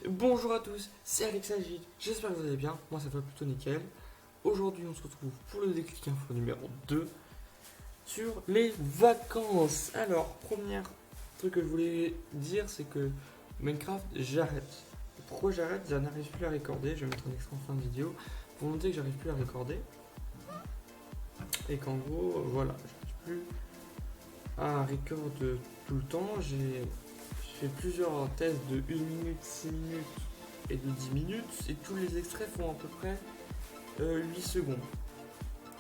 Bonjour à tous, c'est Alex Agit, j'espère que vous allez bien, moi ça va plutôt nickel. Aujourd'hui on se retrouve pour le déclic info numéro 2 sur les vacances. Alors, premier truc que je voulais dire, c'est que Minecraft, j'arrête. Pourquoi j'arrête? Je n'arrive plus à recorder, je vais mettre un extrait en fin de vidéo pour montrer que j'arrive plus à recorder. Et qu'en gros, voilà, j'arrive plus à record tout le temps. J'ai fait plusieurs tests de 1 minute, 6 minutes et de 10 minutes, et tous les extraits font à peu près 8 secondes.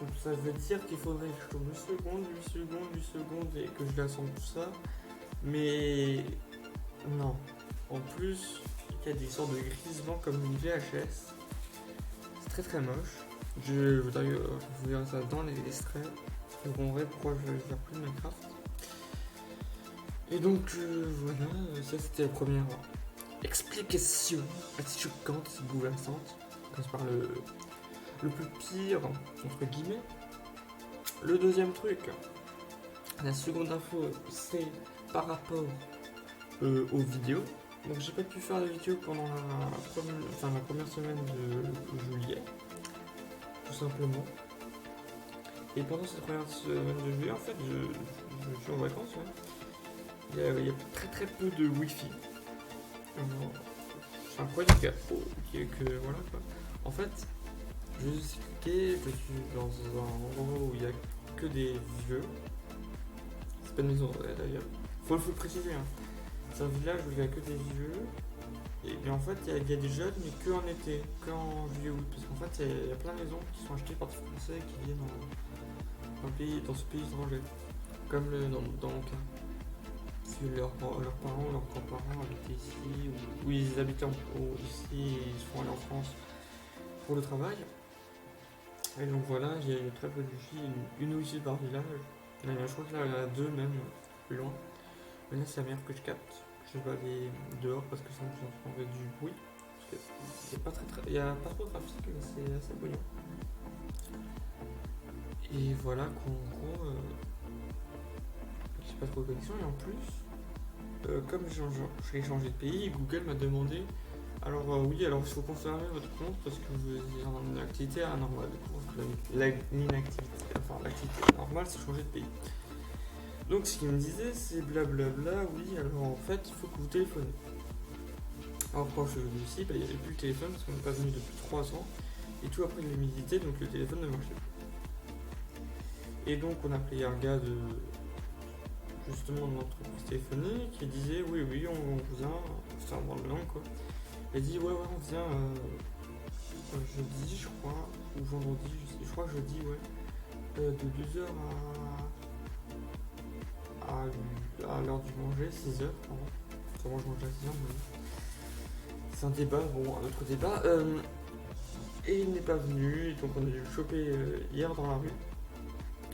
Donc ça veut dire qu'il faudrait que je tourne 8 secondes, 8 secondes, 8 secondes et que je l'assemble tout ça. Mais non. En plus, il y a des sortes de grisements comme une VHS. C'est très très moche. D'ailleurs, vous verrez ça dans les extraits. Vous comprendrez pourquoi je ne vais faire plus de Minecraft. Et donc voilà, ça c'était la première explication assez choquante, bouleversante. On commence par le plus pire, entre guillemets. Le deuxième truc, la seconde info, c'est par rapport aux vidéos. Donc j'ai pas pu faire de vidéo pendant la première semaine de juillet, tout simplement. Et pendant cette première semaine de juillet, en fait, je suis en vacances. Ouais. Il y a très très peu de wifi. C'est incroyable voilà quoi. En fait, je vais vous expliquer, je suis dans un endroit où il n'y a que des vieux. C'est pas une maison d'ailleurs. Faut le préciser. Hein. C'est un village où il n'y a que des vieux. Et bien en fait, il y a des jeunes, mais que en été, que en juillet août. Parce qu'en fait, il y a plein de maisons qui sont achetées par des Français qui viennent dans ce pays étranger. Comme dans mon cas. Parce que leurs parents, leurs grands-parents habitaient ici, ou ils habitaient ici et ils sont allés en France pour le travail. Et donc voilà, il y a très peu de wifi, une wifi par village. Je crois que là, il y en a deux même, plus loin. Mais là, c'est la meilleure que je capte. Je vais aller dehors parce que sinon, je entendrai du bruit. Il n'y a pas trop de trafic, mais c'est assez bruyant. Et voilà qu'en gros, j'ai pas trop de connexion. Et en plus, comme j'ai changé de pays, Google m'a demandé alors oui, alors il faut confirmer votre compte parce que vous êtes en une activité anormale. L'activité normale, c'est changer de pays. Donc ce qu'il me disait, c'est blablabla, oui, alors en fait, il faut que vous téléphonez. Alors quand je suis venu ici, il n'y avait plus le téléphone parce qu'on n'est pas venu depuis 3 ans. Et tout après l'humidité, donc le téléphone ne marchait plus. Et donc on a appelé un gars justement de l'entreprise téléphonique qui disait oui, on vient, c'est un droit de langue quoi. Il dit ouais, on vient jeudi, je crois, ou vendredi, je crois jeudi, ouais, de 2h à l'heure du manger, 6h, pardon. Enfin, moi je mange à 6h, mais c'est un débat, bon, un autre débat. Et il n'est pas venu, et donc on a dû le choper hier dans la rue.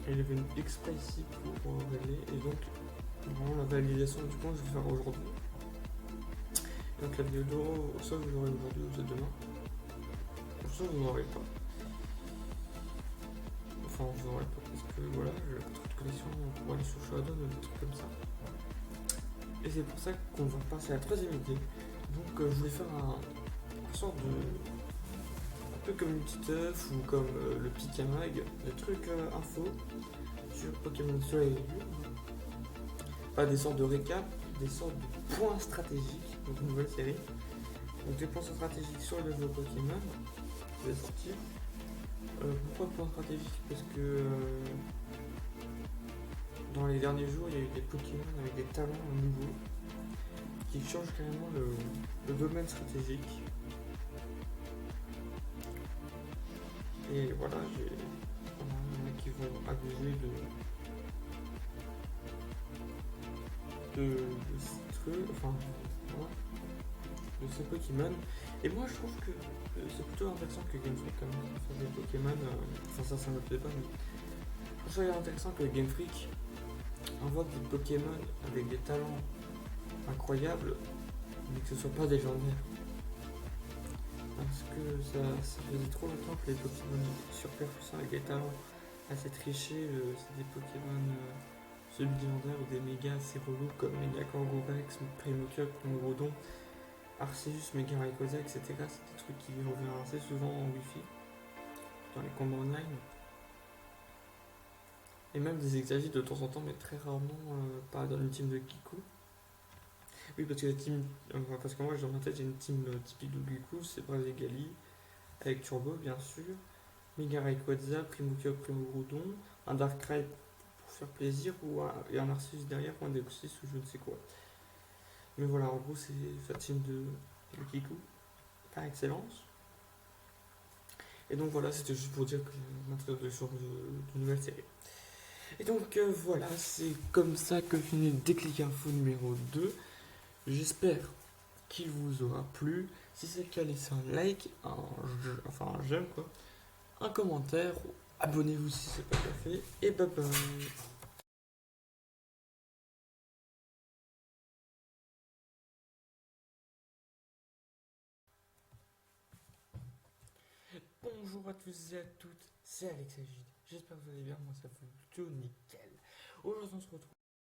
Et il est venu exprès ici pour régler, et donc vraiment la validation du compte je vais faire aujourd'hui. Donc la vidéo, soit vous l'aurez aujourd'hui ou demain. Soit vous n'aurez pas. Enfin, vous n'aurez pas parce que voilà, j'ai pas trop de connexion pour aller sur Shadow ou des trucs comme ça. Et c'est pour ça qu'on va passer à la troisième idée. Donc je voulais faire une sorte de... un peu comme une petite œuf ou comme le Picamag, des trucs info sur Pokémon Soleil et Lune. Pas des sortes de récap, des sortes de points stratégiques dans une nouvelle série. Donc des points stratégiques sur les nouveaux Pokémon qui va sortir. Pourquoi points stratégiques? Parce que dans les derniers jours, il y a eu des Pokémon avec des talents nouveaux qui changent carrément le domaine stratégique. Et voilà, il y en a qui vont abuser de ces trucs, enfin, voilà, de ces Pokémon. Et moi, je trouve que c'est plutôt intéressant que Game Freak quand même fasse des Pokémon. Enfin, ça me plaît pas, mais je trouve ça intéressant que Game Freak envoie des Pokémon avec des talents incroyables, mais que ce soit pas des légendaires. Parce que ça faisait trop longtemps que les Pokémon super puissants avec des talents assez trichés, c'est des Pokémon semi-légendaires ou des méga assez relous comme Mega Kangorex, Primocup, Grodon. Arceus, Mega Rayquaza, etc. C'est des trucs qui reviennent assez souvent en Wi-Fi, dans les combats online. Et même des exagères de temps en temps, mais très rarement, pas dans une team de Kiku. Oui, parce que la team. Parce que moi, dans ma tête, j'ai une team typique de Kiku, c'est Brazzegali, avec Turbo, bien sûr, Mega Rayquaza, Primukia, Primurodon, un Darkrai pour faire plaisir, et un Arceus derrière, ou un Deoxys, ou je ne sais quoi. Mais voilà, en gros, c'est sa team de Kiku, par excellence. Et donc voilà, c'était juste pour dire que l'introduction de nouvelle série. Et donc voilà, c'est comme ça que finit le déclic info numéro 2. J'espère qu'il vous aura plu. Si c'est le cas, laissez un like, un j'aime quoi, un commentaire, abonnez-vous si c'est pas déjà fait, et bye bye. Bonjour à tous et à toutes, c'est Alex Agide. J'espère que vous allez bien, moi ça fait plutôt nickel. Aujourd'hui on se retrouve